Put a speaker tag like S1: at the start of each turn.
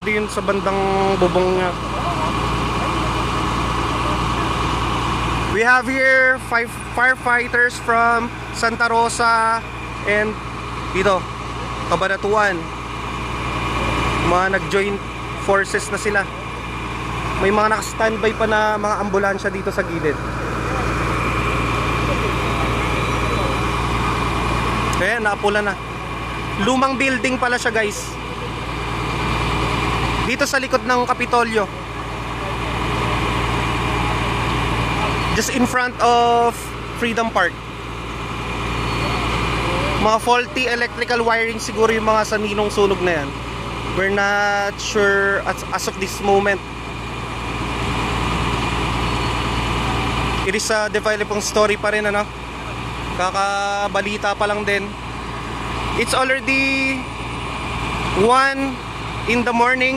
S1: din sa bandang bubong niya. We have here 5 firefighters from Santa Rosa and dito, Cabanatuan. Mga nag-join forces na sila. May mga naka-standby pa na mga ambulansya dito sa gilid. Kaya naapula na. Lumang building pala siya, guys. Dito sa likod ng Kapitolyo. Just in front of Freedom Park. Mga faulty electrical wiring siguro yung mga saninong sunog na yan. We're not sure as of this moment. It is a developing story pa rin, ano? Kakabalita pa lang din. It's already 1 in the morning.